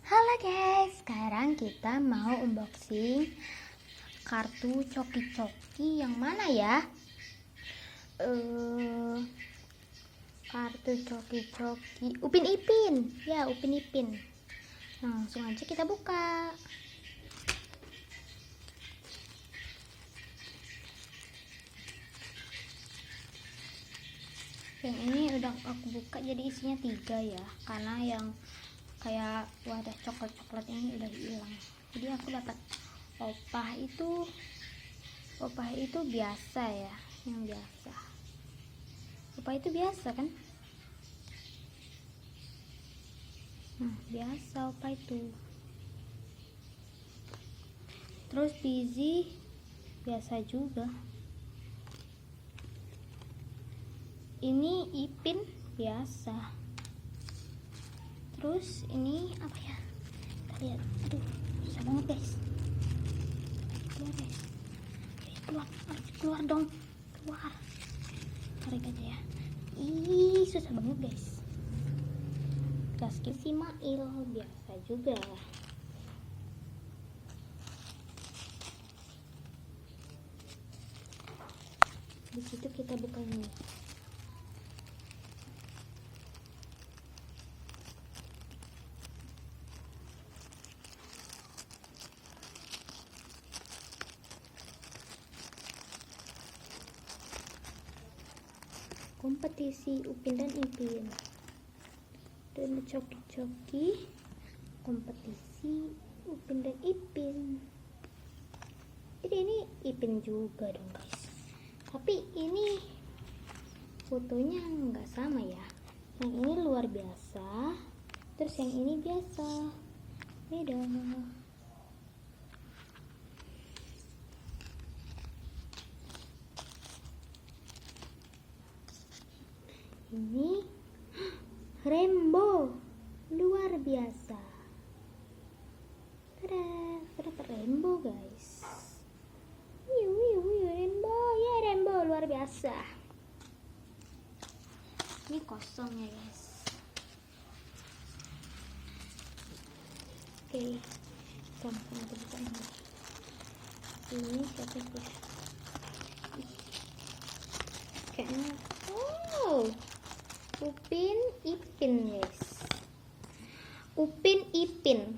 Halo guys, sekarang kita mau unboxing kartu coki-coki yang mana ya? Kartu coki-coki Upin Ipin. Ya, Upin Ipin. Langsung aja kita buka. Yang ini udah aku buka, jadi isinya 3 ya, karena yang kayak wadah coklat ini udah hilang. Jadi aku dapat opah itu biasa ya, yang biasa. Opah itu biasa kan? Biasa opah itu. Terus Busy biasa juga. Ini Ipin biasa. Terus ini apa ya? Kita lihat. Aduh, susah banget guys. Keluar guys. Keluar dong. Keluar. Tarik aja ya. Ih, susah banget guys. Gaskin si Mail biasa juga. Di situ kita buka ini. Kompetisi Upin dan Ipin dan coki-coki kompetisi Upin dan Ipin. Jadi ini Ipin juga dong guys, tapi ini fotonya nggak sama ya. Yang ini luar biasa, terus yang ini biasa, beda. Ini rainbow luar biasa. Tada, dapat rainbow guys. Rainbow ya, rainbow luar biasa. Ini kosong ya guys. Oke, sama-sama buka ini. Ini siapa ya? Kayaknya Upin Ipin guys. Upin Ipin.